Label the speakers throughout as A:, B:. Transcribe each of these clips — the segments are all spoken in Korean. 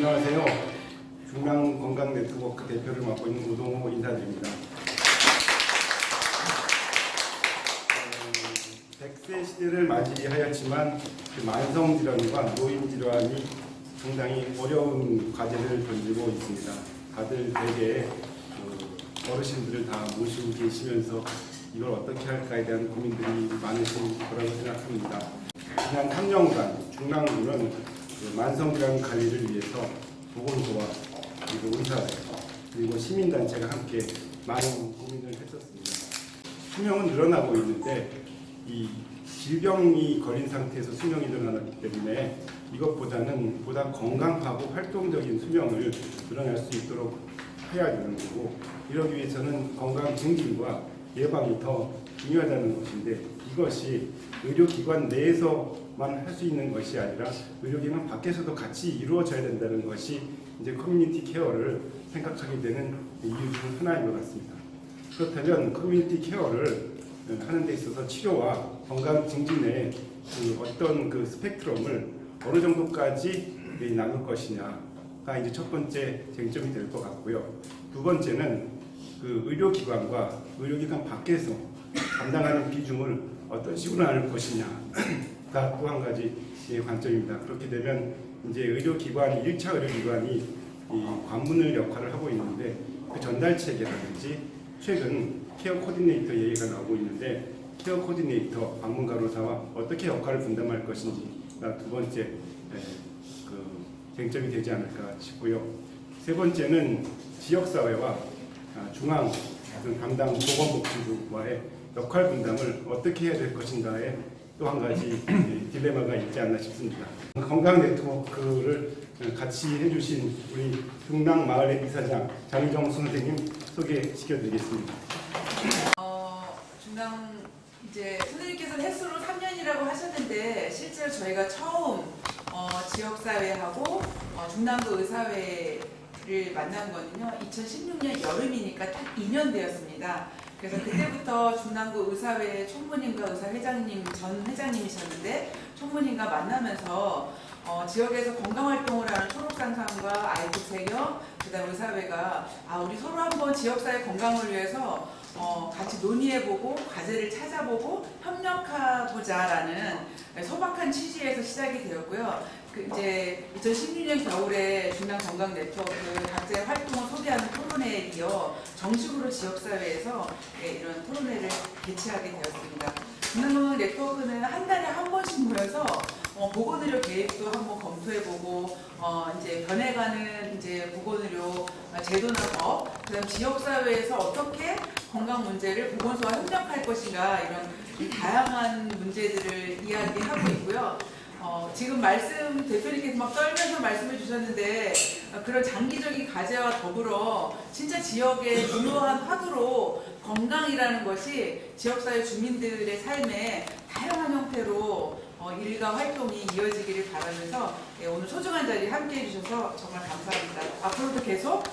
A: 안녕하세요. 중랑건강네트워크 대표를 맡고 있는 우동호 인사드립니다. 100세 시대를 맞이하였지만 그 만성질환과 노인질환이 상당히 어려운 과제를 던지고 있습니다. 다들 대개 어르신들을 다 모시고 계시면서 이걸 어떻게 할까에 대한 고민들이 많으신 거라고 생각합니다. 지난 3년간 중랑구는 만성질환 관리를 위해서 보건소와 그리고 의사회 그리고 시민단체가 함께 많은 고민을 했었습니다. 수명은 늘어나고 있는데 이 질병이 걸린 상태에서 수명이 늘어나기 때문에 이것보다는 보다 건강하고 활동적인 수명을 늘어날 수 있도록 해야 되는 거고, 이러기 위해서는 건강 증진과 예방이 더 중요하다는 것인데, 이것이 의료기관 내에서만 할 수 있는 것이 아니라 의료기관 밖에서도 같이 이루어져야 된다는 것이 이제 커뮤니티 케어를 생각하게 되는 이유 중 하나인 것 같습니다. 그렇다면 커뮤니티 케어를 하는 데 있어서 치료와 건강 증진의 어떤 스펙트럼을 어느 정도까지 나눌 것이냐가 이제 첫 번째 쟁점이 될 것 같고요. 두 번째는 의료기관과 의료기관 밖에서 감당하는 비중을 어떤 식으로 나눌 것이냐가 또 한 가지 관점입니다. 그렇게 되면 이제 의료기관, 1차 의료기관이 이 관문을 역할을 하고 있는데, 그 전달 체계라든지 최근 케어 코디네이터 얘기가 나오고 있는데, 케어 코디네이터, 방문간호사와 어떻게 역할을 분담할 것인지가 두 번째 쟁점이 되지 않을까 싶고요. 세 번째는 지역사회와 중앙 담당 보건복지부와의 역할 분담을 어떻게 해야 될 것인가에 또 한 가지 딜레마가 있지 않나 싶습니다. 건강 네트워크를 같이 해주신 우리 중랑마을의 이사장 장희정 선생님 소개시켜드리겠습니다.
B: 중랑 이제 선생님께서는 횟수로 3년이라고 하셨는데, 실제로 저희가 처음 지역사회하고 중랑구 의사회를 만난 거는요 2016년 여름이니까 딱 2년 되었습니다. 그래서 그때부터 중랑구 의사회 총무님과 의사회장님, 전 회장님이셨는데 총무님과 만나면서 지역에서 건강활동을 하는 초록상상과 아이들세경, 그다음 의사회가 우리 서로 한번 지역사회 건강을 위해서 같이 논의해보고 과제를 찾아보고 협력하고자라는 소박한 취지에서 시작이 되었고요. 이제 2016년 겨울에 중랑 건강 네트워크 각자의 활동을 소개하는 토론회에 이어 정식으로 지역사회에서 이런 토론회를 개최하게 되었습니다. 중랑 네트워크는 한 달에 한 번씩 모여서 보건의료 계획도 한번 검토해보고 이제 변해가는 이제 보건의료 제도나 법, 그다음 지역사회에서 어떻게 건강 문제를 보건소와 협력할 것인가, 이런 다양한 문제들을 이야기하고 있고요. 지금 대표님께서 막 떨면서 말씀해 주셨는데, 그런 장기적인 과제와 더불어 진짜 지역의 중요한 화두로 건강이라는 것이 지역사회 주민들의 삶에 다양한 형태로 일과 활동이 이어지기를 바라면서 오늘 소중한 자리에 함께해 주셔서 정말 감사합니다. 앞으로도 계속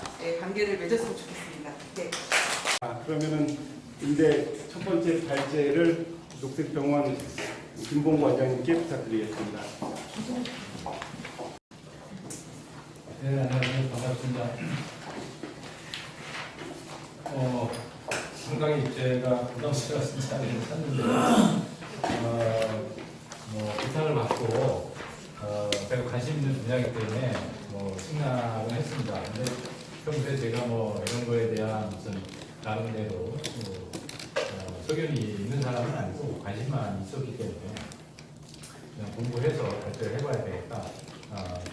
B: 관계를 맺었으면 좋겠습니다. 네.
A: 그러면은 이제 첫 번째 발제를 녹색병원 김봉구 원장님께 부탁드리겠습니다.
C: 네, 안녕하세요. 반갑습니다. 상당히 제가 부담스러운 자리를 샀는데, 부탁을 받고, 제가 관심 있는 분야이기 때문에 승낙을 했습니다. 근데 평소에 제가 이런 거에 대한 무슨 나름대로 소견이 있는 사람은 아니고 관심만 있었기 때문에 그냥 공부해서 발표를 해봐야 되겠다,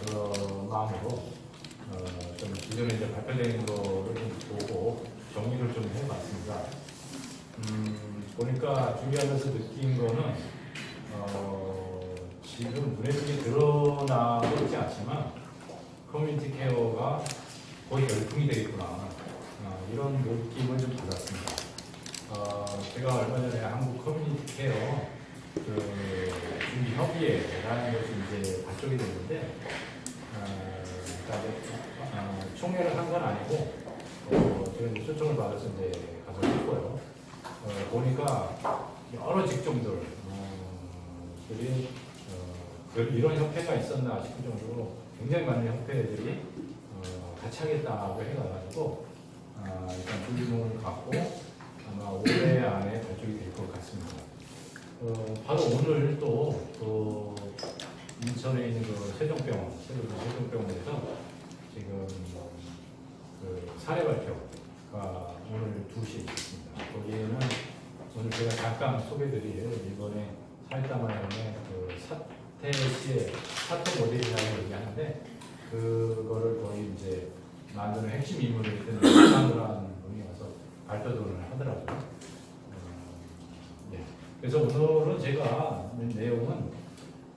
C: 그런 마음으로 좀 기존에 이제 발표된 거를 좀 보고 정리를 좀 해봤습니다. 보니까 준비하면서 느낀 거는 지금 눈에 띄게 드러나고 있지 않지만 커뮤니티 케어가 거의 열풍이 되겠구나, 이런 느낌을 좀 받았습니다. 제가 얼마 전에 한국 커뮤니티 케어 준비 협의회라는 것이 이제 발족이 됐는데, 총회를 한 건 아니고 제가 이제 초청을 받아서 이제 가서 했고요. 보니까 여러 직종들이 이런 협회가 있었나 싶을 정도로 굉장히 많은 협회들이 같이 하겠다고 해가지고 일단 준비물을 갖고 아마 올해 안에 발족이 될 것 같습니다. 바로 오늘 또 인천에 있는 그 세종병원, 세종병원에서 지금 그 사례 발표가 오늘 2시에 있습니다. 거기에는 오늘 제가 잠깐 소개드릴 이번에 사회담화연의 그 사태 시의 사태 모델이라고 얘기하는데 그거를 거의 이제 만드는 핵심 인물이 있던 이상우라는 분이 와서 발표를 하더라고요. 예. 그래서 오늘은 제가 내용은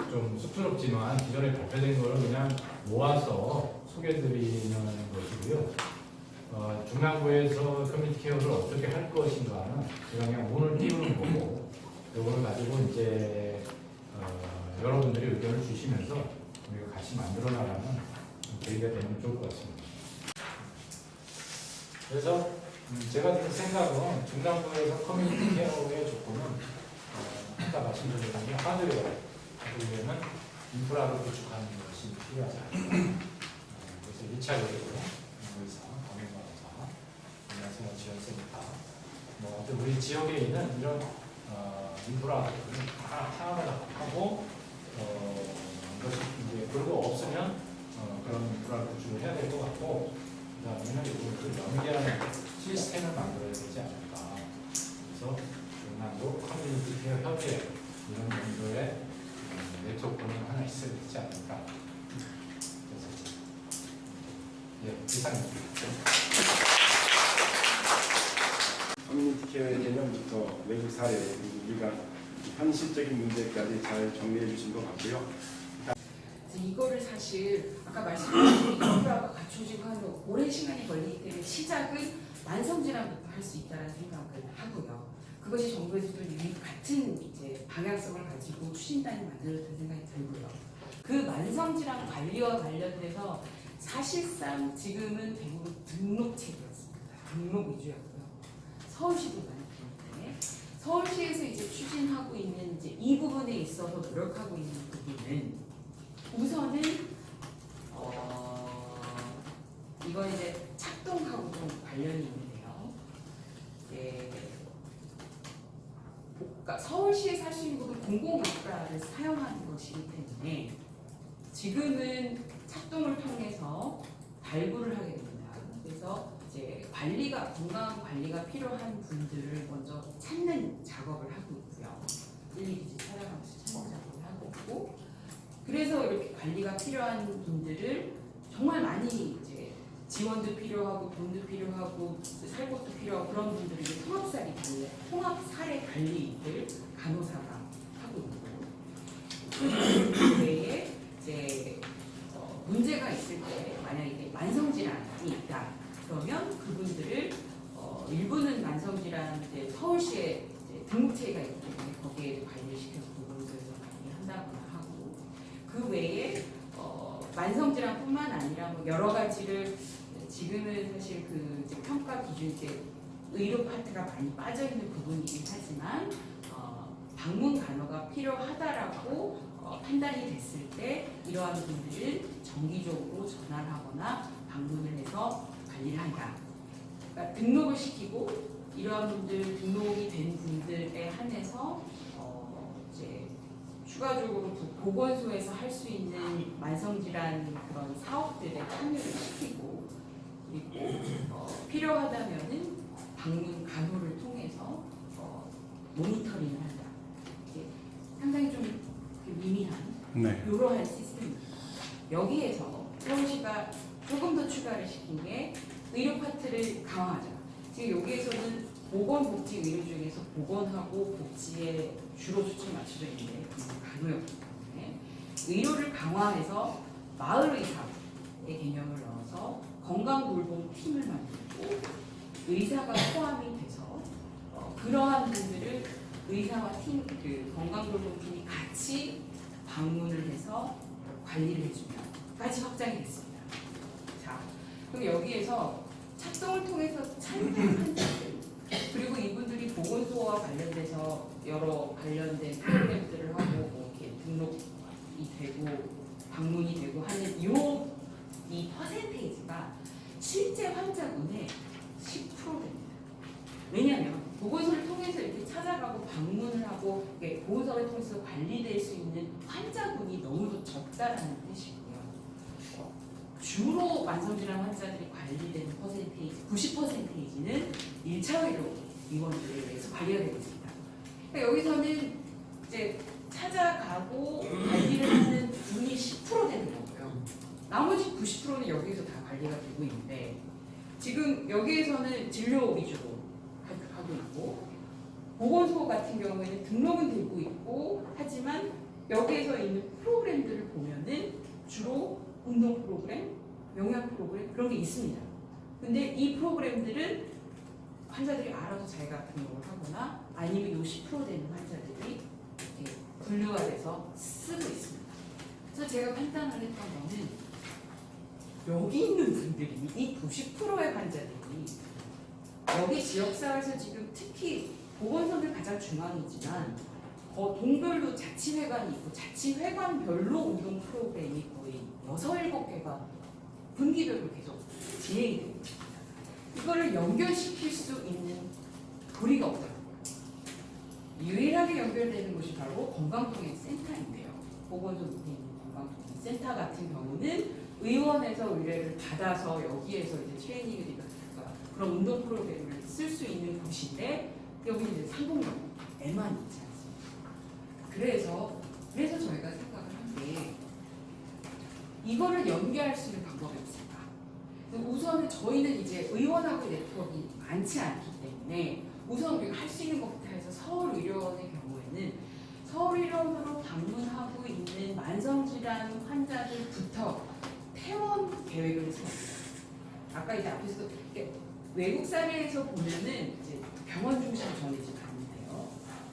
C: 좀 쑥스럽지만 기존에 발표된 거를 그냥 모아서 소개드리는 것이고요. 중랑구에서 커뮤니티 케어를 어떻게 할 것인가는 제가 그냥 오늘 띄우는 거고 이걸 가지고 이제 여러분들이 의견을 주시면서 우리가 같이 만들어 나가는 계기가 되면 좋을 것 같습니다. 그래서 제가 드는 생각은 중랑구에서 커뮤니티 케어의 조건은 아까 말씀드린 게 하드웨어는 인프라를 구축하는 것이 필요하지 않습니다. 그래서 1차적으로 의사, 감염관사, 생활 지원센터, 뭐 우리 지역에 있는 이런 인프라를 다 상황을 하고 이것이 이제 그리고 없으면 그런 인프라를 구축을 해야 될 것 같고 그다음에는 이걸 연계하는 시스템을 만들어야 되지 않을까. 그래서 중랑구 커뮤니티 케어 협의회 이런 정도의 네트워크는 하나 있어야 되지 않을까. 그래서 예, 이상입니다.
A: 커뮤니티 케어의 개념부터 외국 사례 그리고 우리가 현실적인 문제까지 잘 정리해 주신 것 같고요.
D: 이거를 사실 아까 말씀드린 인프라가 갖춰지고 하는 오랜 시간이 걸리기 때문에 시작은 만성질환부터 할 수 있다는 생각을 하고요. 그것이 정부에서도 이미 같은 이제 방향성을 가지고 추진단이 만들었다는 생각이 들고요. 그 만성질환 관리와 관련돼서 사실상 지금은 대부분 등록책이었습니다. 등록 위주였고요. 서울시도 많이 그렇는데 서울시에서 이제 추진하고 있는 이제 이 부분에 있어서 노력하고 있는 부분은 우선은 이건 이제 착동하고 좀 관련이 있는데요. 서울시에서 할 수 있는 것은 공공인프라를 사용하는 것이기 때문에 지금은 착동을 통해서 발굴을 하게 됩니다. 그래서 이제 건강 관리가 필요한 분들을 먼저 찾는 작업을 하고 있고요. 일일이 찾아가면서 찾는 작업을 하고 있고, 그래서 이렇게 관리가 필요한 분들을 정말 많이 이제 지원도 필요하고 돈도 필요하고 살 곳도 필요하고 그런 분들을 이제 통합 사례 관리를 간호사가 하고 있고, 그 외에 이제 문제가 있을 때 만약에 만성질환이 있다 그러면 그분들을 일부는 만성질환 이제 서울시에 이제 등록체가 있기 때문에 거기에 관리를 시켜서 보건소에서 관리한다거나 하고, 그 외에 만성질환뿐만 아니라 뭐 여러 가지를 지금은 사실 그 이제 평가 기준 이제 의료 파트가 많이 빠져 있는 부분이긴 하지만 방문 간호가 필요하다라고 판단이 됐을 때 이러한 분들을 정기적으로 전화하거나 방문을 해서 관리를 한다. 그러니까 등록을 시키고 이러한 분들 등록이 된 분들에 한해서 이제 추가적으로 보건소에서 할 수 있는 만성질환 그런 사업들에 참여를 시키고, 그리고 필요하다면은 방문 간호를 통해서 모니터링을 한다. 이게 상당히 좀 미미한 이러한 시스템입니다. 여기에서 서울시가 조금 더 추가를 시킨 게 의료 파트를 강화하자. 지금 여기에서는 보건복지 의료 중에서 보건하고 복지에 주로 초점 맞춰져 있는데 간호였기 때문에 의료를 강화해서 마을 의사의 개념을 넣어서 건강돌봄 팀을 만들고 의사가 포함이 돼서 그러한 분들을 의사와 그 건강돌봄 팀이 같이 방문을 해서 관리를 해주면까지 확장이 됐습니다. 자, 그럼 여기에서 착동을 통해서 참여한 분들, 그리고 이분들이 보건소와 관련돼서 여러 관련된 프로그램들을 하고 뭐 이렇게 등록 되고 방문이 되고 하는 이 퍼센테이지가 실제 환자분의 10%입니다. 왜냐하면 보건소를 통해서 이렇게 찾아가고 방문을 하고 보건소를 통해서 관리될 수 있는 환자분이 너무도 적다라는 뜻이고요. 주로 만성질환 환자들이 관리되는 퍼센테이지 90%는 1차 의료 의원들에 의해서 관리가 되고 있습니다. 그러니까 여기서는 이제 찾아가고 관리를 하는 분이 10% 되는 거고요. 나머지 90%는 여기서 다 관리가 되고 있는데 지금 여기에서는 진료 위주로 하고 있고 보건소 같은 경우에는 등록은 되고 있고 하지만 여기에서 있는 프로그램들을 보면은 주로 운동 프로그램, 영양 프로그램 그런 게 있습니다. 근데 이 프로그램들은 환자들이 알아서 자기가 등록을 하거나 아니면 이 10% 되는 환자들이 이렇게 분류가 돼서 쓰고 있습니다. 그래서 제가 판단을 했던 거는 여기 있는 분들이 이 90%의 환자들이 여기 지역사회에서 지금 특히 보건소는 가장 중앙이지만 동별로 자치회관이 있고 자치회관별로 운동 프로그램이 거의 6, 7개가 분기별로 계속 진행이 되고 있습니다. 이거를 연결시킬 수 있는 도리가 없더라고요. 유일하게 연결되는 곳이 바로 건강통행센터인데요. 보건소 밑에 있는 건강통행센터 같은 경우는 의원에서 의뢰를 받아서 여기에서 이제 트레이닝을 그러니까 그런 운동 프로그램을 쓸 수 있는 곳인데 여기는 이제 상봉력에만 있지 않습니다. 그래서 저희가 생각을 한 게 이거를 연계할 수 있는 방법이 없을까? 우선은 저희는 이제 의원하고 네트워크가 많지 않기 때문에 우선 우리가 할 수 있는 것부터 해서 서울의료원의 경우에는 서울의료원으로 방문하고 있는 만성질환 환자들부터 퇴원 계획을 세웁니다. 아까 이제 앞에서도 외국 사례에서 보면은 이제 병원 중심으로 정해진 않는데요.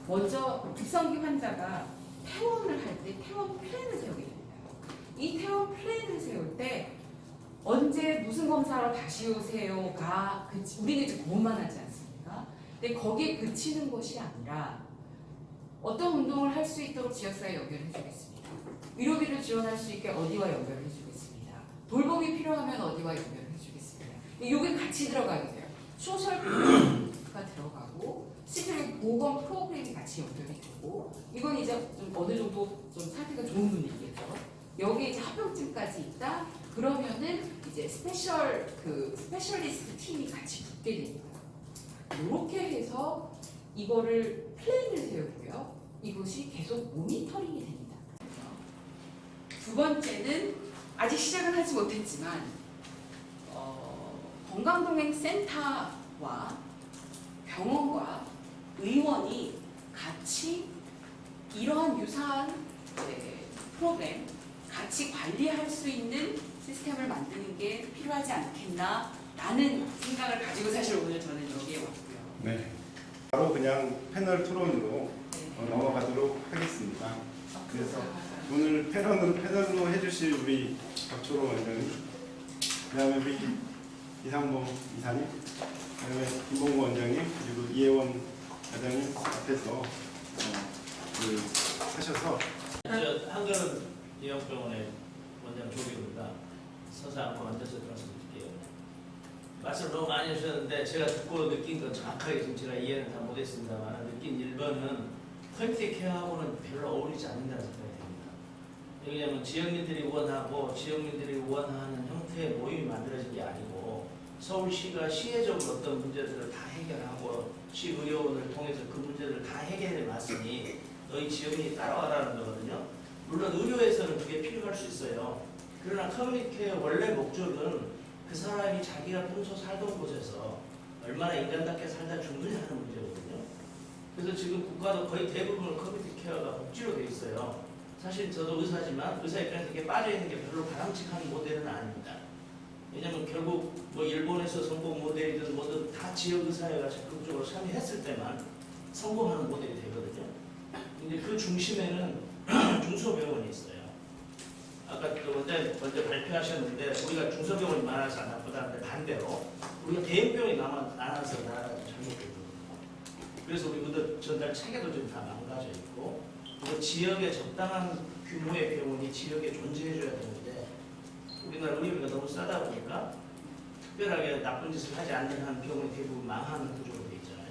D: 먼저 급성기 환자가 퇴원을 할 때 퇴원 플랜을 세우게 됩니다. 이 퇴원 플랜을 세울 때 언제 무슨 검사로 다시 오세요가 우리는 이제 그것만 하지 않습니까? 근데 거기에 그치는 것이 아니라 어떤 운동을 할 수 있도록 지역사회 연결해 주겠습니다. 위로비를 지원할 수 있게 어디와 연결해 주겠습니다. 돌봄이 필요하면 어디와 연결해 주겠습니다. 이게 같이 들어가게 돼요. 소셜 프로그램가 들어가고 실제로 보건 프로그램이 같이 연결이 되고 이건 이제 좀 어느 정도 좀 상태가 좋은 분들이겠죠. 여기에 이제 합병증까지 있다. 그러면은 이제 스페셜리스트 팀이 같이 붙게 됩니다. 이렇게 해서 이거를 플랜을 세우고요. 이것이 계속 모니터링이 됩니다. 두 번째는 아직 시작은 하지 못했지만 건강동행센터와 병원과 의원이 같이 이러한 유사한 프로그램 같이 관리할 수 있는 시스템을 만드는 게 필요하지 않겠나라는 생각을 가지고 사실 오늘 저는 여기에 왔고요.
A: 네. 바로 그냥 패널 토론으로 넘어가도록 하겠습니다. 그래서 오늘 패널로 해주실 우리 박초롱 원장님, 그다음에 우리 이상봉 이사님, 그다음에 김봉구 원장님, 그리고 이혜원 과장님 앞에서 하셔서
E: 한글은 예영병원의 원장 조기호입니다. 서서 앉고 앉아서 말씀드릴게요. 말씀을 너무 많이 하셨는데 제가 듣고 느낀 건 정확하게 지금 제가 이해는 다 못했습니다만 느낀 1번은 커뮤니티 케어하고는 별로 어울리지 않는다는 생각이 듭니다. 왜냐하면 지역민들이 원하고 지역민들이 원하는 형태의 모임이 만들어진 게 아니고 서울시가 시혜적으로 어떤 문제들을 다 해결하고 시의료원을 통해서 그 문제를 다 해결해 놨으니 너희 지역민이 따라와라는 거거든요. 물론 의료에서는 그게 필요할 수 있어요. 그러나 커뮤니티 케어의 원래 목적은 그 사람이 자기가 평소 살던 곳에서 얼마나 인간답게 살다 죽느냐 하는 문제거든요. 그래서 지금 국가도 거의 대부분 커뮤니티 케어가 복지로 돼 있어요. 사실 저도 의사지만 의사 입장에서 이게 빠져있는 게 별로 바람직한 모델은 아닙니다. 왜냐면 결국 뭐 일본에서 성공 모델이든 뭐든 다 지역의사회가 적극적으로 참여했을 때만 성공하는 모델이 되거든요. 근데 그 중심에는 중소병원이 있어요. 아까 먼저 발표하셨는데 우리가 중소병원이 많아서 나쁘다는데 반대로 우리가 대형병원이 많아서 나라가 잘못되거든요. 그래서 우리 전달 체계도 좀 다 망가져 있고 그리고 그 지역에 적당한 규모의 병원이 지역에 존재해줘야 되는데 우리나라 의료비가 너무 싸다 보니까 특별하게 나쁜 짓을 하지 않는 한 병원이 대부분 망하는 구조로 돼 있잖아요.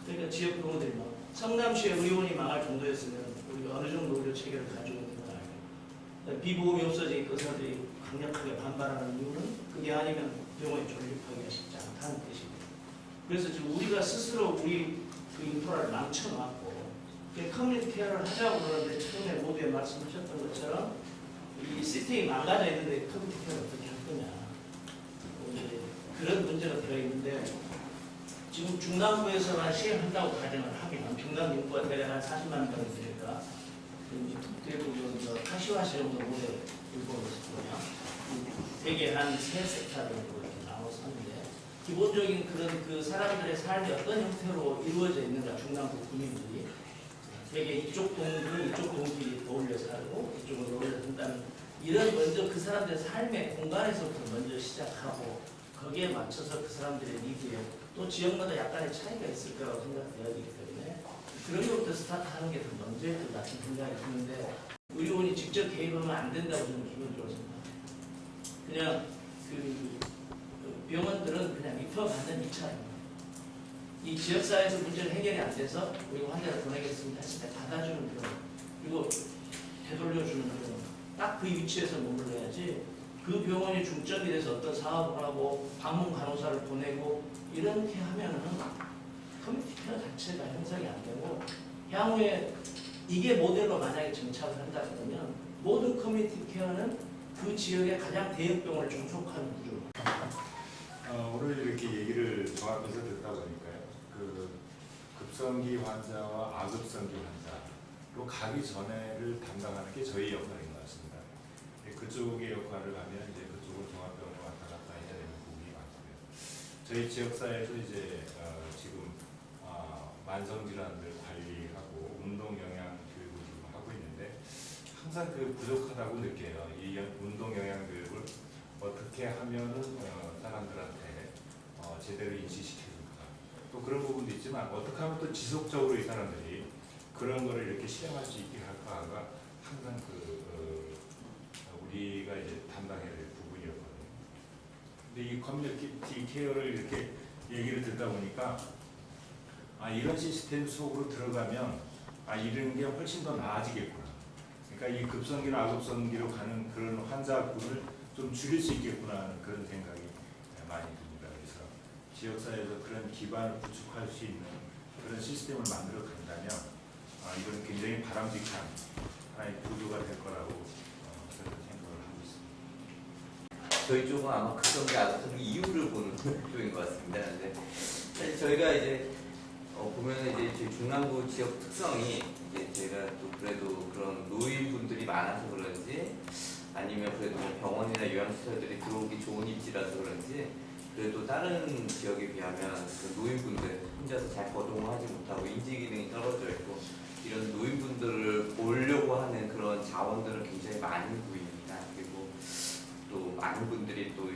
E: 그러니까 지역 병원들이 막 성남시의 의료원이 망할 정도였으면 우리가 어느 정도 의료 체계를 가지고 있는 건 알고 비보험이 없어지니까 의사들이 강력하게 반발하는 이유는 그게 아니면 병원이 존립하기가 쉽지 않다는 뜻입니다. 그래서 지금 우리가 스스로 우리 그 인프라를 망쳐놨고 커뮤니티 케어를 하자고 그러는데 처음에 모두에 말씀하셨던 것처럼 이 시스템이 망가져 있는데 커뮤니티 케어를 어떻게 할 거냐 이제 그런 문제가 들어있는데 지금 중남부에서만 시행한다고 가정을 하면 중남 인구가 대략 한 40만 명이 되니까 대부분 카시와시 정도 모델 인구가 있을 거냐 대개 한 3섹터 정도 이렇게 나눠서 하는데 기본적인 그런 그 사람들의 삶이 어떤 형태로 이루어져 있는가 중남부 국민들이 되게 이쪽 동은 이쪽 동끼리 어울려 살고 이쪽은 어울려 산다는 이런 먼저 그 사람들의 삶의 공간에서부터 먼저 시작하고 거기에 맞춰서 그 사람들의 니드에 또 지역마다 약간의 차이가 있을 거라고 생각되기 때문에 그런 것부터 스타트하는 게 더 먼저일 것 같은 생각이 드는데 의료원이 직접 개입하면 안 된다고 저는 기본적으로 생각합니다. 그냥 그 병원들은 그냥 입혀받는 입찰입니다. 이 지역사회에서 문제는 해결이 안 돼서 그리고 환자를 보내겠습니다 했을 때 받아주는 병원 그리고 되돌려주는 병원 딱 그 위치에서 머물러야지 그 병원이 중점이 돼서 어떤 사업을 하고 방문 간호사를 보내고 이렇게 하면은 커뮤니티 케어 자체가 형성이 안 되고 향후에 이게 모델로 만약에 정착을 한다 그러면 모든 커뮤니티 케어는 그 지역의 가장 대역병원을 종속하는 구조.
F: 오늘 이렇게 얘기를 종합해서 듣다 보니까요. 그 급성기 환자와 아급성기 환자로 가기 전에를 담당하는 게 저희 역할인 것 같습니다. 그쪽의 역할을 하면 이제 그쪽은 종합병원 왔다 갔다 해야 되는 부분이 많고요. 저희 지역사회에서 이제 지금 만성 질환들 관리하고 운동 영양 교육을 좀 하고 있는데 항상 그 부족하다고 느껴요. 이 운동 영양 교육을 어떻게 하면은 사람들한테 제대로 인식시켜줄까. 또 그런 부분도 있지만 어떻게 하면 또 지속적으로 이 사람들이 그런 거를 이렇게 실행할 수 있게 할까가 항상 우리가 이제 담당해야 될 부분이었거든요. 근데 이 커뮤니티 케어를 이렇게 얘기를 듣다 보니까 이런 시스템 속으로 들어가면 이런 게 훨씬 더 나아지겠구나. 그러니까 이 급성기나 아급성기로 가는 그런 환자군을 좀 줄일 수 있겠구나 하는 그런 생각이 많이 듭니다. 그래서 지역사회에서 그런 기반을 구축할 수 있는 그런 시스템을 만들어 간다면 이건 굉장히 바람직한 하나의 구조가 될 거라고 저는 생각을 하고 있습니다.
G: 저희 쪽은 아마 급성기, 아급성기 이유를 보는 쪽인 것 같습니다. 근데 사실 저희가 이제 보면은 이제 저희 중남부 지역 특성이 이제 제가 또 그래도 그런 노인분들이 많아서 그런지 아니면 그래도 뭐 병원이나 요양시설들이 들어오기 좋은 입지라서 그런지 그래도 다른 지역에 비하면 그 노인분들 혼자서 잘 거동하지 못하고 인지 기능이 떨어져 있고 이런 노인분들을 보려고 하는 그런 자원들은 굉장히 많이 보입니다. 그리고 또 많은 분들이 또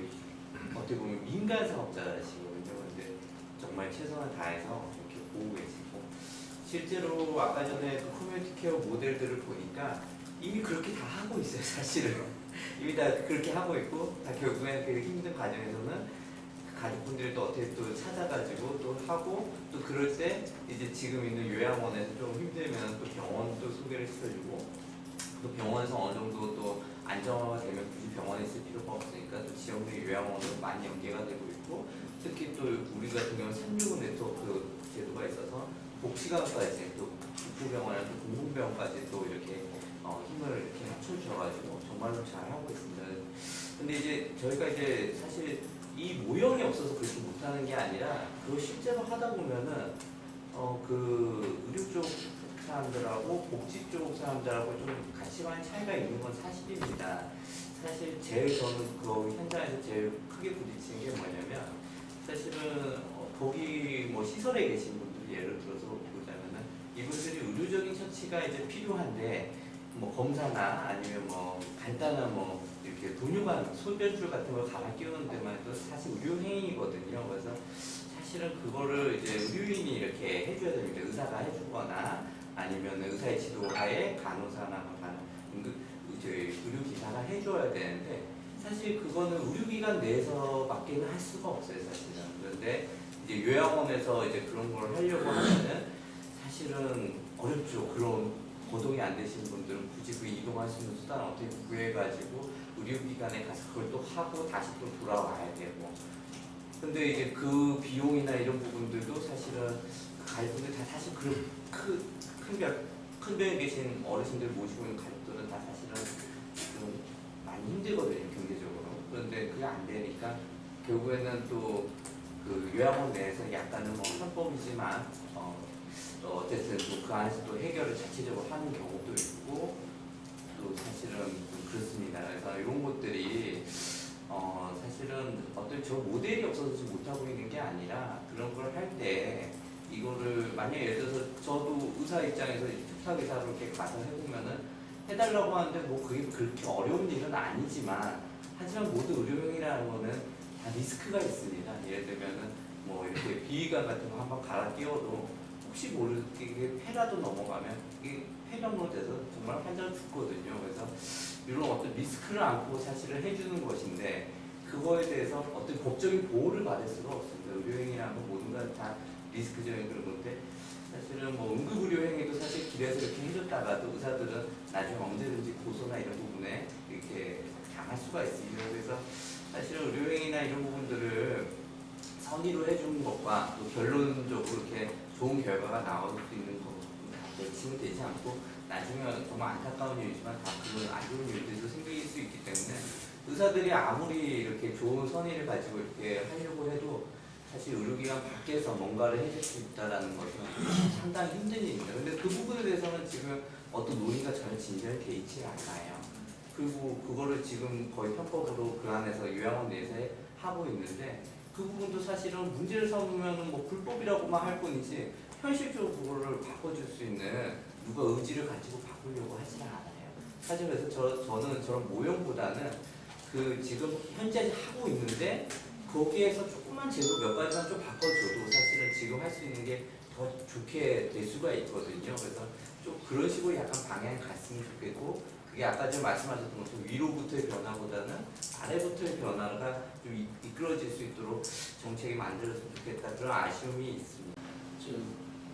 G: 어떻게 보면 민간 사업자시거든요. 근데 정말 최선을 다해서 이렇게 보고 계시고 실제로 아까 전에 그 커뮤니티 케어 모델들을 보니까 이미 그렇게 다 하고 있어요. 사실은 이미 다 그렇게 하고 있고 다 결국에 그 힘든 과정에서는 가족분들이 또 어떻게 또 찾아가지고 또 하고 또 그럴 때 이제 지금 있는 요양원에서 좀 힘들면 또 병원도 소개를 시켜주고 또 병원에서 어느 정도 또 안정화가 되면 굳이 병원에 있을 필요가 없으니까 또 지역의 요양원으로 많이 연계가 되고 있고 특히 또 우리 같은 경우는 365 네트워크 제도가 있어서 복지관까지 또 국부병원이나 또 공공병원까지 또 이렇게 힘을 이렇게 합쳐주셔가지고 정말로 잘하고 있습니다. 근데 이제 저희가 이제 사실 이 모형이 없어서 그렇게 못하는 게 아니라 그걸 실제로 하다 보면은 그 의료 쪽 사람들하고 복지 쪽 사람들하고 좀 가치관의 차이가 있는 건 사실입니다. 사실 제일 저는 그 현장에서 제일 크게 부딪히는 게 뭐냐면 사실은 거기 뭐 시설에 계신 분들 예를 들어서 보자면은 이분들이 의료적인 처치가 이제 필요한데 뭐 검사나 아니면 뭐 간단한 뭐 이렇게 분유관 소변줄 같은 걸 갈아 끼우는 데만 해도 사실 의료행위거든요. 그래서 사실은 그거를 이제 의료인이 이렇게 해줘야 됩니다. 의사가 해주거나 아니면 의사의 지도하에 간호사나 저희 의료기사가 해줘야 되는데 사실 그거는 의료기관 내에서밖에는 할 수가 없어요 사실은. 그런데 이제 요양원에서 이제 그런 걸 하려고 하면은 사실은 어렵죠. 그런 거동이 안 되시는 분들은 굳이 그 이동할 수 있는 수단 어떻게 구해가지고 의료기관에 가서 그걸 또 하고 다시 또 돌아와야 되고. 근데 이제 그 비용이나 이런 부분들도 사실은 갈 분들 다 사실 큰 병에 계신 어르신들 모시고 있는 가족들은 다 사실은 좀 많이 힘들거든요 경제적으로. 그런데 그게 안 되니까 결국에는 또 그 요양원 내에서 약간은 뭐 편법이지만 어쨌든 또 그 안에서 또 해결을 자체적으로 하는 경우도 있고 또 사실은 좀 그렇습니다. 그래서 이런 것들이 사실은 어떤 저 모델이 없어서 지금 못하고 있는 게 아니라 그런 걸 할 때 이거를 만약에 예를 들어서 저도 의사 입장에서 특탁의사로 이렇게 가서 해보면은 해달라고 하는데 뭐 그게 그렇게 어려운 일은 아니지만 하지만 모든 의료행위라는 거는 다 리스크가 있습니다. 예를 들면은 뭐 이렇게 비위관 같은 거 한번 갈아 끼워도 혹시 모르게 이게 폐라도 넘어가면 이게 폐렴으로 돼서 정말 환자가 죽거든요. 그래서 이런 어떤 리스크를 안고 사실을 해주는 것인데 그거에 대해서 어떤 법적인 보호를 받을 수가 없습니다. 의료행위라는 건 모든 건 다 리스크적인 그런 건데 사실은 뭐 응급의료행위도 사실 길에서 이렇게 해줬다가도 의사들은 나중에 언제든지 고소나 이런 부분에 이렇게 당할 수가 있습니다. 그래서 사실은 의료행위나 이런 부분들을 선의로 해주는 것과 또 결론적으로 이렇게 좋은 결과가 나올 수 있는 것과 매칭이 되지 않고 나중에 정말 안타까운 일이지만 다 그런 안 좋은 일들도 생길 수 있기 때문에 의사들이 아무리 이렇게 좋은 선의를 가지고 이렇게 하려고 해도 사실 의료기관 밖에서 뭔가를 해줄 수 있다는 것은 상당히 힘든 일입니다. 근데 그 부분에 대해서는 지금 어떤 논의가 전혀 진지하게 돼 있지 않아요. 그리고 그거를 지금 거의 편법으로 그 안에서 요양원 내에서 하고 있는데 그 부분도 사실은 문제를 삼으면 뭐 불법이라고만 할 뿐이지 현실적으로 그거를 바꿔줄 수 있는 누가 의지를 가지고 바꾸려고 하지는 않아요. 사실 그래서 저는 저런 모형보다는 그 지금 현재 하고 있는데 거기에서 조금만 제도 몇 가지만 좀 바꿔줘도 사실은 지금 할 수 있는 게 더 좋게 될 수가 있거든요. 그래서 좀 그런 식으로 약간 방향이 갔으면 좋겠고 그게 아까 좀 말씀하셨던 것처럼 위로부터의 변화보다는 아래부터의 변화가 좀 이끌어질 수 있도록 정책이 만들어졌으면 좋겠다 그런 아쉬움이 있습니다.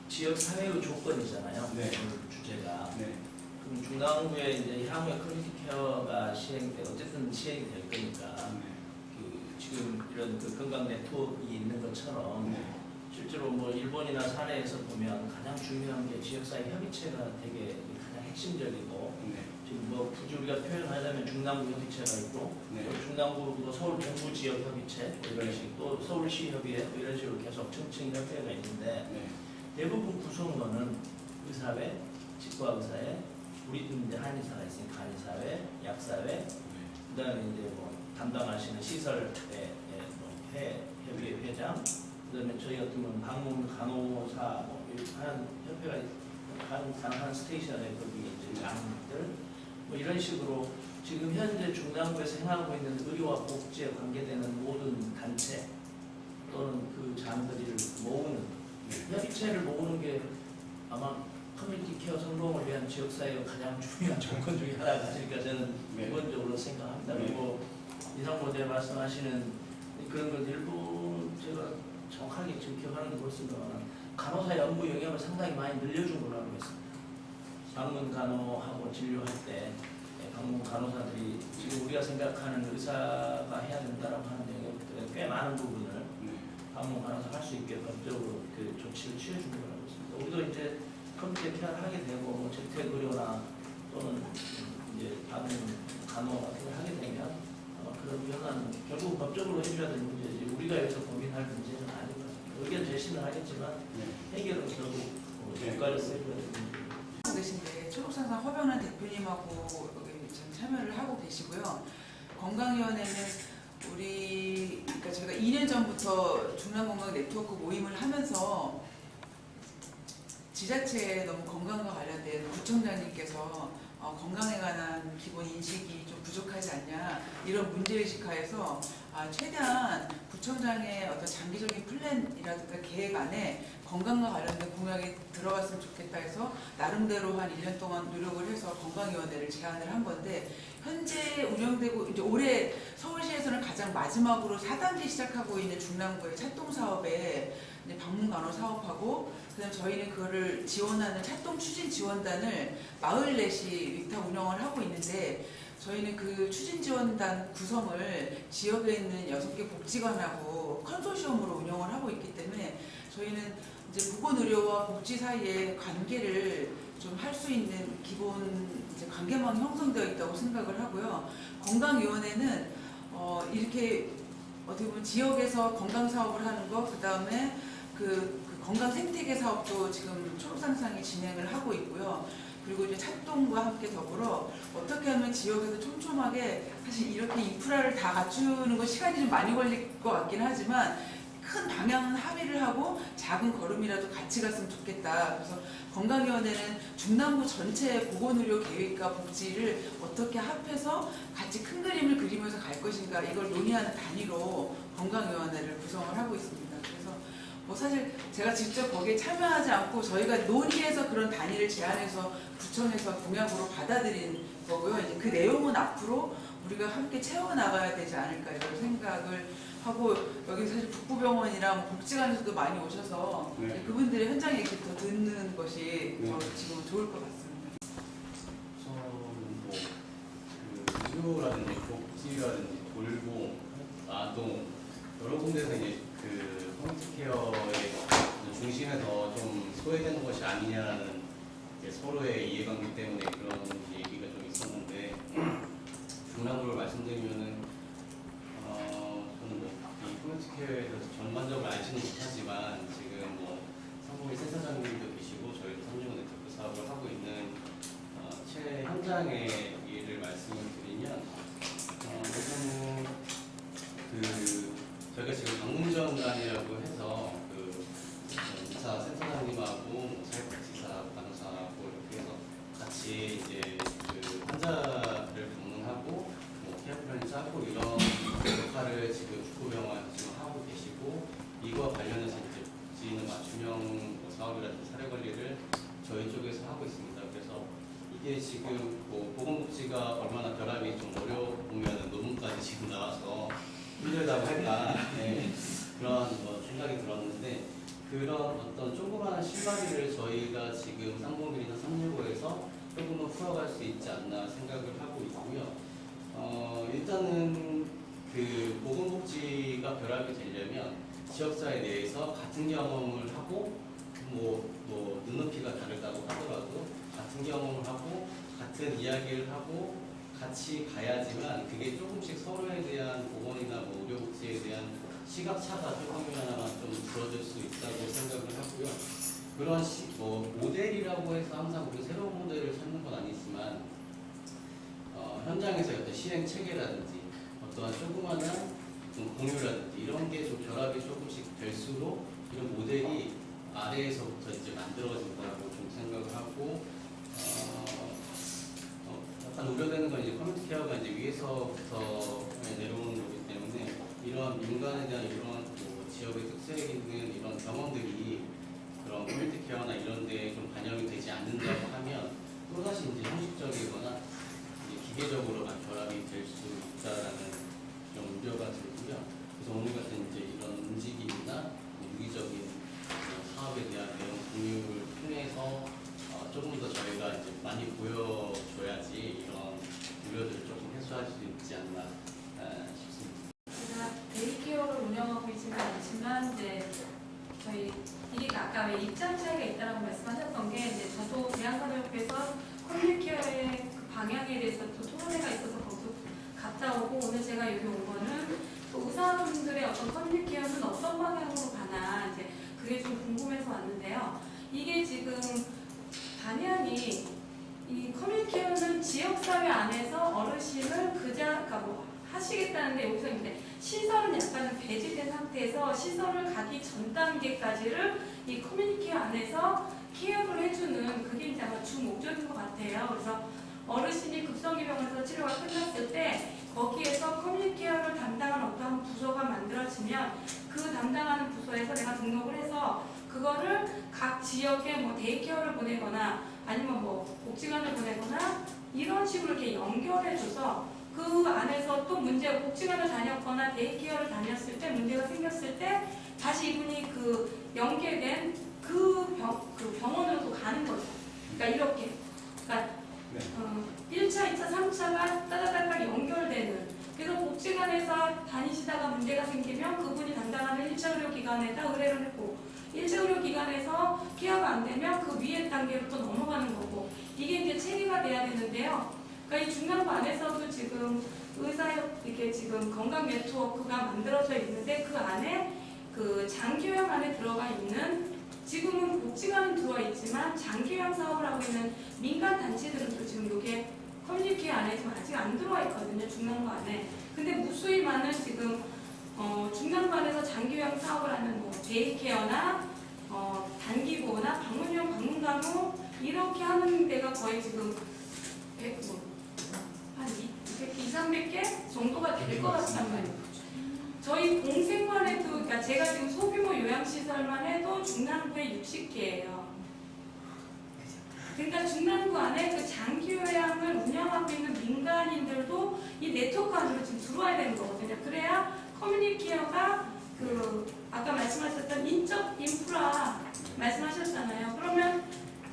E: 지역 사회의 조건이잖아요.
A: 네.
E: 그 주제가.
A: 네.
E: 그럼 중랑구에 이제 향후에 커뮤니티 케어가 어쨌든 시행이 될 거니까 그 지금 이런 그 건강 네트워크가 있는 것처럼
A: 네.
E: 실제로 뭐 일본이나 사례에서 보면 가장 중요한 게 지역사회 협의체가 되게 가장 핵심적이고
A: 네.
E: 지금 뭐 굳이 우리가 표현하자면 중랑구 협의체가 있고
A: 네.
E: 또 중랑구 뭐 서울 동부 지역 협의체 뭐 이런 식 또 서울시 협의회 뭐 이런 식으로 계속 층층 협회가 있는데
A: 네.
E: 대부분 구성원은 의사회, 치과의사회, 우리 이제 한의사가 있으니까 한의사회, 약사회, 그다음에 이제 뭐 담당하시는 시설의 협의회 회장, 그다음에 저희 같은 경우는 방문 간호사 한 협회가 한 스테이션에 거기 이제 양들 뭐 이런 식으로 지금 현재 중랑구에서 행하고 있는 의료와 복지에 관계되는 모든 단체 또는 그 장들이를 모으는 협의체를 모으는 게 아마 커뮤니티 케어 성공을 위한 지역사회의 가장 중요한 조건 중에 하나가 아닐까 저는 기본적으로 생각합니다.
A: 네.
E: 그리고 이상 모델 말씀하시는 그런 것 일부 제가 정확하게 지금 기억하는 게 그렇습니다만 간호사 연구 영역을 상당히 많이 늘려준 걸로 알고 있습니다. 방문 간호하고 진료할 때 방문 간호사들이 지금 우리가 생각하는 의사가 해야 된다라고 하는 영역들의 꽤 많은 부분을 방문 간호사 할 수 있게 법적으로 그 조치를 취해준 걸로 알고 있습니다. 우리도 이제 커뮤니티 케어를 하게 되고 뭐 재택 의료나 또는 이제 다른 간호 같은 걸 하게 되면 아마 그런 변화는 결국 법적으로 해줘야 되는 문제지 우리가 여기서 고민할 문제는 아닌 것 같습니다. 의견 제시는 하겠지만 해결은 결국 국가를 해줘야 되는 문제입니다.
B: 계신데 초록산상 허병란 대표님하고 여기 참 참여를 하고 계시고요. 건강위원회는 그러니까 제가 2년 전부터 중랑건강 네트워크 모임을 하면서 지자체에 너무 건강과 관련된 구청장님께서 건강에 관한 기본 인식이 좀 부족하지 않냐 이런 문제의식하에서 최대한 구청장의 어떤 장기적인 플랜이라든가 계획 안에 건강과 관련된 공약이 들어갔으면 좋겠다 해서 나름대로 한 1년 동안 노력을 해서 건강위원회를 제안을 한 건데 현재 운영되고 이제 올해 서울시에서는 가장 마지막으로 4단계 시작하고 있는 중랑구의 찻동 사업에 이제 방문 간호 사업하고 그다음 저희는 그거를 지원하는 찻동 추진 지원단을 마을 넷이 위탁 운영을 하고 있는데 저희는 그 추진 지원단 구성을 지역에 있는 6개 복지관하고 컨소시엄으로 운영을 하고 있기 때문에 저희는 이제 보건의료와 복지 사이의 관계를 좀 할 수 있는 기본 이제 관계망이 형성되어 있다고 생각을 하고요. 건강위원회는 이렇게 어떻게 보면 지역에서 건강 사업을 하는 거, 그 다음에 그 건강 생태계 사업도 지금 초록상상이 진행을 하고 있고요. 그리고 이제 찻동과 함께 더불어 어떻게 하면 지역에서 촘촘하게 사실 이렇게 인프라를 다 갖추는 건 시간이 좀 많이 걸릴 것 같긴 하지만 큰 방향은 합의를 하고 작은 걸음이라도 같이 갔으면 좋겠다. 그래서 건강위원회는 중남부 전체 보건의료 계획과 복지를 어떻게 합해서 같이 큰 그림을 그리면서 갈 것인가 이걸 논의하는 단위로 건강위원회를 구성을 하고 있습니다. 그래서 뭐 사실 제가 직접 거기에 참여하지 않고 저희가 논의해서 그런 단위를 제안해서 구청에서 공약으로 받아들인 거고요. 이제 그 내용은 앞으로 우리가 함께 채워나가야 되지 않을까 이런 생각을 하고 여기 사실 북부병원이랑 복지관에서도 많이 오셔서
A: 네.
B: 그분들의 현장 얘기 더 듣는 것이
A: 네.
B: 더 지금 좋을 것 같습니다.
H: 저는 뭐 의료라든지 복지라든지 돌봄, 아동 여러 군데서 이제 그 홈트케어의 중심에서 좀 소외되는 것이 아니냐라는 이제 서로의 이해관계 때문에 그런 얘기가 좀 있었는데 중랑구를 말씀드리면은 저는 뭐이 홈트케어에 대해서 전반적으로 알지는 못하지만 지금 뭐 성공의 센터장님도 계시고 저희도 삼중원 네트워크 사업을 하고 있는 최현장의 일을 말씀을 드리면 우선은 그 저희가 지금 방문전단이라고 해서 그 의사 센터장님하고 뭐 사회복지사, 간호사하고 이렇게 해서 같이 이제 그 환자를 방문하고 뭐 케어 플랜 짜고 이런 역할을 지금 북부병원에서 지금 하고 계시고 이거와 관련해서 이제 복지는 맞춤형 사업이라든지 사례 관리를 저희 쪽에서 하고 있습니다. 그래서 이게 지금 뭐 보건복지가 얼마나 결합이 좀 어려우면 논문까지 지금 나와서 힘들다고 할까 그런 뭐 생각이 들었는데 그런 어떤 조그마한 실마리를 저희가 지금 쌍봉길이나 365에서 조금은 풀어갈 수 있지 않나 생각을 하고 있고요. 일단은 그 보건복지가 결합이 되려면 지역사회 내에서 같은 경험을 하고 뭐 눈높이가 다르다고 하더라도 같은 경험을 하고 같은 이야기를 하고 같이 가야지만 그게 조금씩 서로에 대한 보건이나 뭐 의료복지에 대한 시각차가 조금이나마 좀 줄어들 수 있다고 생각을 하고요. 그런 뭐 모델이라고 해서 항상 우리 새로운 모델을 찾는 건 아니지만 현장에서 어떤 시행 체계라든지 어떠한 조그마한 좀 공유라든지 이런 게 좀 결합이 조금씩 될수록 이런 모델이 아래에서부터 이제 만들어진다고 좀 생각을 하고 약간 우려되는 건 이제 커뮤니티 케어가 이제 위에서부터 내려오는 거기 때문에 이런 민간에 대한 이런 뭐 지역의 특색이 있는 이런 경험들이 그런 커뮤니티 케어나 이런 데에 좀 반영이 되지 않는다고 하면 또다시 이제 형식적이거나 이제 기계적으로만 결합이 될 수 있다라는 그런 우려가 들고요. 그래서 오늘 같은 이제 이런 움직임이나 유기적인 사업에 대한 내용 공유를 통해서 조금 더 저희가 이제 많이 보여줘야지 이런 우려들을 조금 해소할 수 있지 않나 싶습니다.
I: 제가 데이케어를 운영하고 있지는 않지만 이제 저희 이게 아까 왜 입장 차이가 있다라고 말씀하셨던 게 이제 저도 대한가족에서 커뮤니케어의 그 방향에 대해서 또 토론회가 있어서 거기서 갔다 오고 오늘 제가 여기 온 거는 또 의사분들의 어떤 커뮤니케어는 어떤 방향으로 가나 이제 그게 좀 궁금해서 왔는데요. 이게 지금 단연히 이 커뮤니케어는 지역사회 안에서 어르신을 그러니까 뭐 하시겠다는데 여기서 이제 시설은 약간 배제된 상태에서 시설을 가기 전 단계까지를 이 커뮤니케어 안에서 케어를 해주는 그게 이제 아마 주 목적인 것 같아요. 그래서 어르신이 급성기병원에서 치료가 끝났을 때 거기에서 커뮤니티 케어를 담당하는 어떤 부서가 만들어지면 그 담당하는 부서에서 내가 등록을 해서 그거를 각 지역에 뭐 데이케어를 보내거나 아니면 뭐 복지관을 보내거나 이런 식으로 이렇게 연결해줘서 그 안에서 또 복지관을 다녔거나 데이케어를 다녔을 때 문제가 생겼을 때 다시 이분이 그 연계된 그 병원으로 가는 거죠. 그러니까 이렇게. 그러니까
A: 네.
I: 1차, 2차, 3차가 따다닥 연결되는. 그래서 복지관에서 다니시다가 문제가 생기면 그분이 담당하는 1차 의료기관에다 의뢰를 했고 1차 의료기관에서 케어가 안 되면 그 위에 단계로 또 넘어가는 거고 이게 이제 체계가 돼야 되는데요. 그러니까 이 중간부 안에서도 지금 이게 지금 건강 네트워크가 만들어져 있는데 그 안에 그 장기요양 안에 들어가 있는 지금은 복지관은 들어와 있지만 장기요양 사업을 하고 있는 민간 단체들은 또 지금 이게 커뮤니티 안에 지금 아직 안 들어와 있거든요. 중간부 안에. 근데 무수히 많은 지금 중간부 안에서 장기요양 사업을 하는 뭐 데이케어나 단기보호나 방문용 방문간호 이렇게 하는 데가 거의 지금 한 200-300개 정도가 될 것 같단 말이에요. 저희 공생관에도, 그러니까 제가 지금 소규모 요양시설만 해도 중남부에 60개예요. 그러니까 중남부 안에 그 장기요양을 운영하고 있는 민간인들도 이 네트워크 안으로 지금 들어와야 되는 거거든요. 그래야 커뮤니티 케어가 그 아까 말씀하셨던 인적 인프라 말씀하셨잖아요. 그러면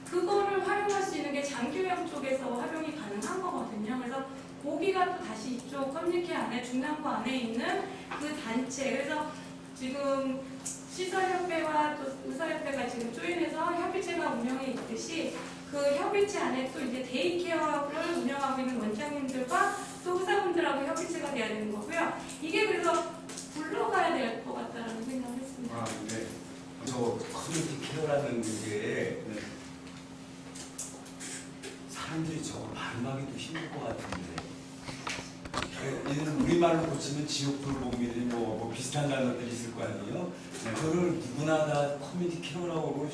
I: 그거를 활용할 수 있는 게 장기요양 쪽에서 활용이 가능한 거거든요. 그래서 거기가 또 다시 이쪽 커뮤니티 안에 중남부 안에 있는 그 단체. 그래서 지금 시설협회와 또 의사협회가 지금 조인해서 협의체가 운영해 있듯이 그 협의체 안에 또 이제 데이케어를 운영하고 있는 원장님들과 또 의사분들하고 협의체가 돼야 되는 거고요. 이게 그래서 굴러가야 될 것 같다라는 생각을 했습니다.
A: 아, 네.
J: 저 커뮤니티 케어라는 게
A: 네.
J: 사람들이 저거 발음하기도 힘들 것 같은데 얘는 우리말로 고치면 지옥불복이니 뭐 비슷한 단어들이 있을 거 아니에요?
A: 네.
J: 그걸 누구나 다 커뮤니티 케어라고 그러고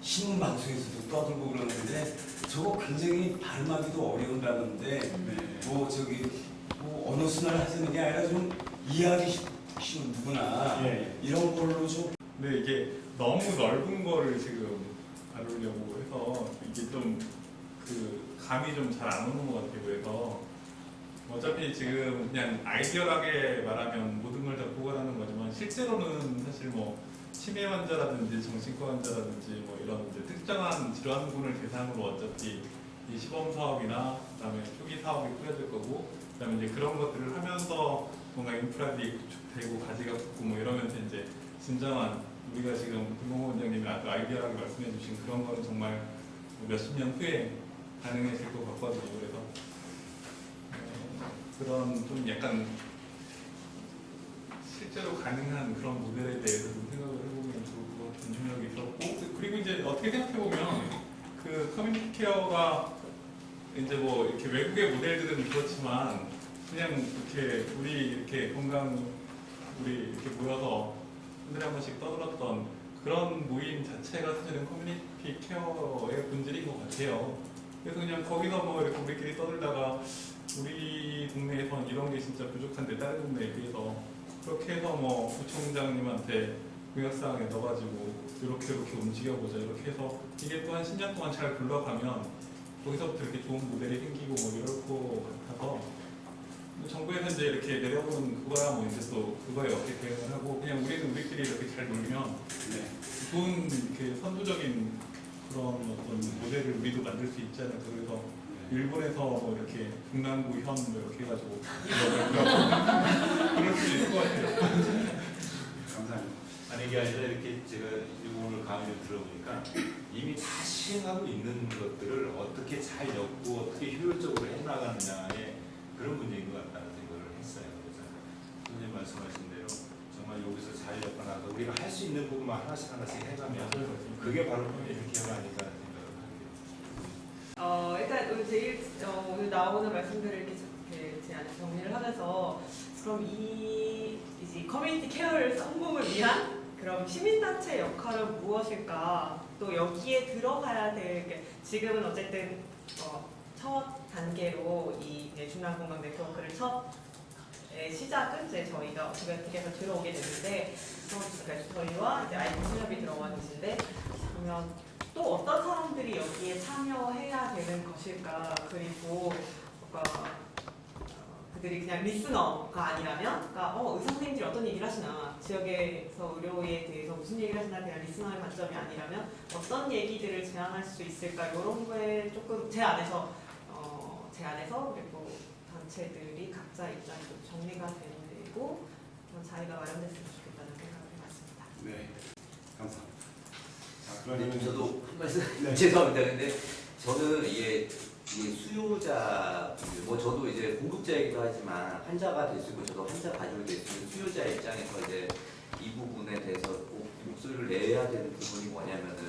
J: 신문 방송에서도 떠들고 그러는데 저거 굉장히 발음하기도 어려운 단어인데
A: 네.
J: 뭐 저기 뭐 언어 순환을 하시는 게 아니라 좀 이해하기 쉬운 누구나
A: 예.
J: 이런 걸로 좀
K: 근데 이게 너무 넓은 거를 지금 다루려고 해서 이게 좀 그 감이 좀 잘 안 오는 것 같아요. 그래서 어차피 지금 그냥 아이디어하게 말하면 모든 걸 다 보관하는 거지만 실제로는 사실 뭐 치매 환자라든지 정신과 환자라든지 뭐 이런 이제 특정한 질환군을 대상으로 어차피 이 시범 사업이나 그다음에 초기 사업이 꾸려질 거고 그다음에 이제 그런 것들을 하면서 뭔가 인프라들이 구축되고 가지가 붙고 뭐 이러면서 이제 진정한 우리가 지금 김홍호 원장님이 아까 아이디어하게 말씀해주신 그런 거는 정말 몇십 년 후에 가능해질 것 같거든요. 그래서 그런 좀 약간 실제로 가능한 그런 모델에 대해서 좀 생각을 해보면 좋을 것 같은 생각이 있었고 그리고 이제 어떻게 생각해보면 그 커뮤니티 케어가 이제 뭐 이렇게 외국의 모델들은 그렇지만 그냥 이렇게 우리 이렇게 우리 이렇게 모여서 한 달에 한 번씩 떠들었던 그런 모임 자체가 사실은 커뮤니티 케어의 본질인 것 같아요. 그래서 그냥 거기서 뭐 이렇게 우리끼리 떠들다가 우리 동네에선 이런 게 진짜 부족한데 다른 동네에 비해서 그렇게 해서 뭐 구청장님한테 공약사항에 넣어가지고 이렇게 움직여보자 이렇게 해서 이게 또 한 10년 동안 잘 굴러가면 거기서부터 이렇게 좋은 모델이 생기고 뭐 이럴 것 같아서 정부에서 이제 이렇게 내려오는 그거야 뭐 이제 또 그거에 어떻게 대응을 하고 그냥 우리는 우리끼리 이렇게 잘 놀면 좋은 이렇게 선도적인 그런 어떤 모델을 우리도 만들 수 있지 않을까. 그래서 일본에서 뭐 이렇게 중남부 현 뭐 이렇게 해가지고 그럴 수 있을 것 같아요.
A: 감사합니다.
F: 아니 이게 아니라 이렇게 제가 오늘 강의를 들어보니까 이미 다 시행하고 있는 것들을 어떻게 잘 엮고 어떻게 효율적으로 해나가느냐의 그런 문제인 것 같다는 생각을 했어요. 그래서 선생님 말씀하신 대로 정말 여기서 잘 엮어나가 우리가 할 수 있는 부분만 하나씩 해가면 그게 바로 커뮤니티 케어가 아닐까 하는 생각을 하게 됩니다.
L: 일단 제일 오늘 나오는 말씀들을 이렇게 제 안에 정리를 하면서 그럼 이제 커뮤니티 케어를 성공을 위한 그럼 시민단체 역할은 무엇일까? 또 여기에 들어가야 될 게 지금은 어쨌든 첫 단계 단계로 이 중앙공감 네트워크를 첫 시작은 이제 저희가 어떻게 해서 들어오게 됐는데, 그러니까 저희와 이제 IT 수협이 들어와 계신데, 그러면 또 어떤 사람들이 여기에 참여해야 되는 것일까? 그리고 뭔가 그들이 그냥 리스너가 아니라면, 그러니까 의사 선생님들이 어떤 얘기를 하시나, 지역에서 의료에 대해서 무슨 얘기를 하시나, 그냥 리스너의 관점이 아니라면 어떤 얘기들을 제안할 수 있을까, 이런 거에 조금 제 안에서 그리고 단체들이 각자 입장이 좀 정리가 되고 그런 자리가 마련됐으면 좋겠다는 생각을 해봤습니다.
A: 네, 감사합니다. 자,
G: 네,
A: 그러면
G: 저도 한 말씀
A: 네.
G: 죄송합니다. 근데 저는 이게 수요자, 뭐 저도 이제 공급자이기도 하지만 환자가 될 수 있고 저도 환자 가족이 될 수 있는 수요자 입장에서 이제 이 부분에 대해서 꼭 목소리를 내야 되는 부분이 뭐냐면은,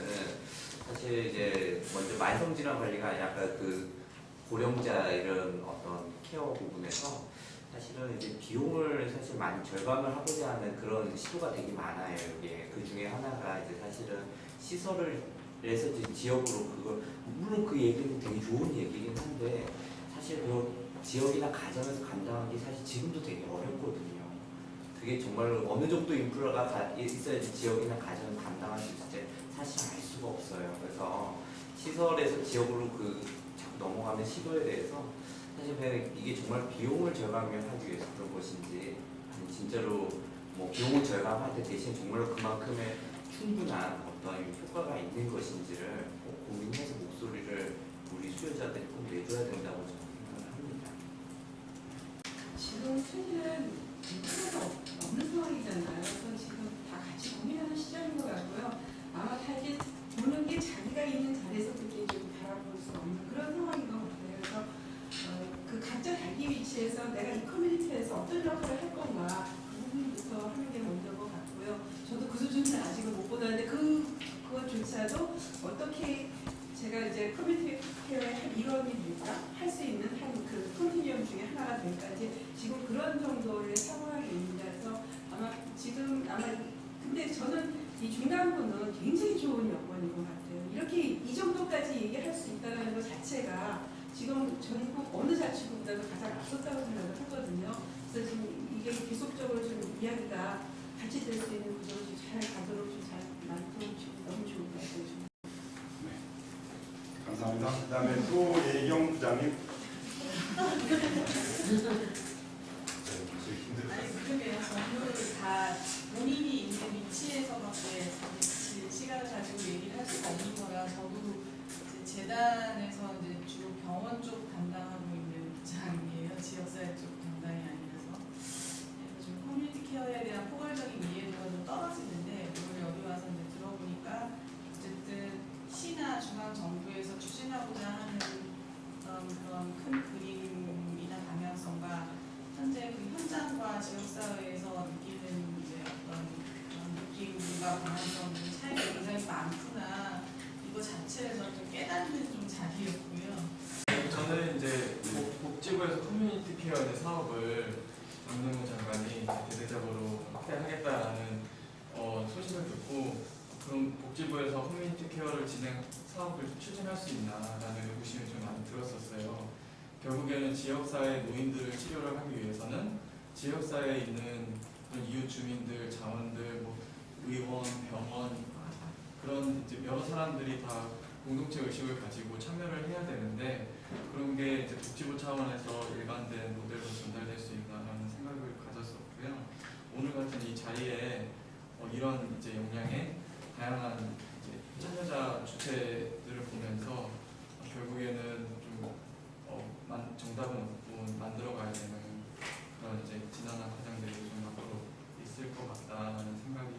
G: 사실 이제 먼저 만성질환 관리가 아니라 아까 그 고령자 이런 어떤 케어 부분에서 사실은 이제 비용을 사실 많이 절감을 하고자 하는 그런 시도가 되게 많아요. 이게 그 중에 하나가 이제 사실은 시설을 해서 이제 지역으로 그걸, 물론 그 얘기는 되게 좋은 얘기긴 한데 사실 그 지역이나 가정에서 감당하기 사실 지금도 되게 어렵거든요. 그게 정말로 어느 정도 인프라가 있어야지 지역이나 가정을 감당할 수 있을지 사실 알 수가 없어요. 그래서 시설에서 지역으로 자꾸 넘어가는 시도에 대해서 사실 그냥 이게 정말 비용을 절감하기 위해서 그런 것인지, 아니 진짜로 뭐 비용을 절감할 때 대신 정말로 그만큼의 충분한 어떤 효과가 있는 것인지를 꼭 고민해서 목소리를 우리 수요자들이 꼭 내줘야 된다고 저는 생각을 합니다.
D: 지금 수지는 인프라가 없는 상황이잖아요. 그래서 지금 다 같이 고민하는 시점인 것 같고요. 아마 다 이제 보는 게 자기가 있는 자리에서 그렇게 좀 바라볼 수 없는 그런 상황인 것 같아요. 그래서 그 각자 자기 위치에서 내가 이 커뮤니티에서 어떤 역할을 할 건가, 그 부분부터 하는 게 먼저인 것 같고요. 저도 그 수준은 아직은 못 보다는데 그것조차도 어떻게 제가 이제 커뮤니티 케어의 한 일원이 될까, 할 수 있는 한 그 컨티니엄 중에 하나가 될까, 이제 지금 그런 정도의 상황이 있는데서 근데 저는 이 중간부는 굉장히 좋은 여건인 것 같아요. 이렇게 이 정도까지 얘기할 수 있다는 것 자체가 지금 전국 어느 자치구보다도 가장 앞섰다고 생각을 하거든요. 그래서 지금 이게 계속적으로 좀 이야기가 같이 될 수 있는 구조를 좀 잘 가도록 좀 잘 만들어주시면 너무 좋을 것 같아요.
A: 감사합니다. 그다음에 또 예경 부장님.
M: 아니 그러게요. 전부 다 본인이 있는 위치에서밖에 시간을 가지고 얘기를 할 수가 없는 거라, 저도 이제 재단에서 이제 주로 병원 쪽 담당하고 있는 부장이에요. 지역사회 쪽 담당이 아니라서. 그래서 좀 커뮤니티 케어에 대한 포괄적인 이해도가 좀 떨어지는데, 오늘 여기 와서 이제 들어보니까 어쨌든 시나 중앙 정부에서 추진하고자 하는 그런 큰 그림이나 방향성과 현재 그 현장과 지역사회에서 느끼는 이제 어떤 그런 느낌과 방향성 차이가 굉장히 많구나, 이거 자체에서 좀 깨닫는 좀 자리였고요.
K: 저는 이제 복지부에서 커뮤니티 케어 사업을 박능우 장관이 대대적으로 확대하겠다라는 소식을 듣고, 그럼 복지부에서 커뮤니티 케어를 사업을 추진할 수 있나라는 의구심이 좀 많이 들었었어요. 결국에는 지역사회 노인들을 치료를 하기 위해서는 지역사회에 있는 그런 이웃 주민들, 자원들, 뭐 의원, 병원, 그런 이제 여러 사람들이 다 공동체 의식을 가지고 참여를 해야 되는데, 그런 게 이제 복지부 차원에서 일관된 모델로 전달될 수 있다라는 생각을 가졌었고요. 오늘 같은 이 자리에 이런 이제 역량의 다양한 이제 참여자 주체들을 보면서 결국에는 좀 정답은 없고 만들어가야 되는 그런 이제 지난한 과정들이 좀 앞으로 있을 것 같다는 생각이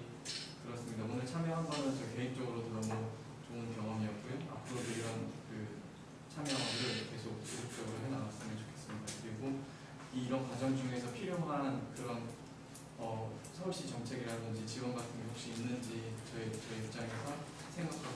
K: 들었습니다. 오늘 참여한 거는 저 개인적으로도 너무 좋은 경험이었고요. 앞으로도 이런 그 참여를 계속 지속적으로 해나갔으면 좋겠습니다. 그리고 이런 과정 중에서 필요한 그런 서울시 정책이라든지 지원 같은 게 혹시 있는지 저희 입장에서 생각하고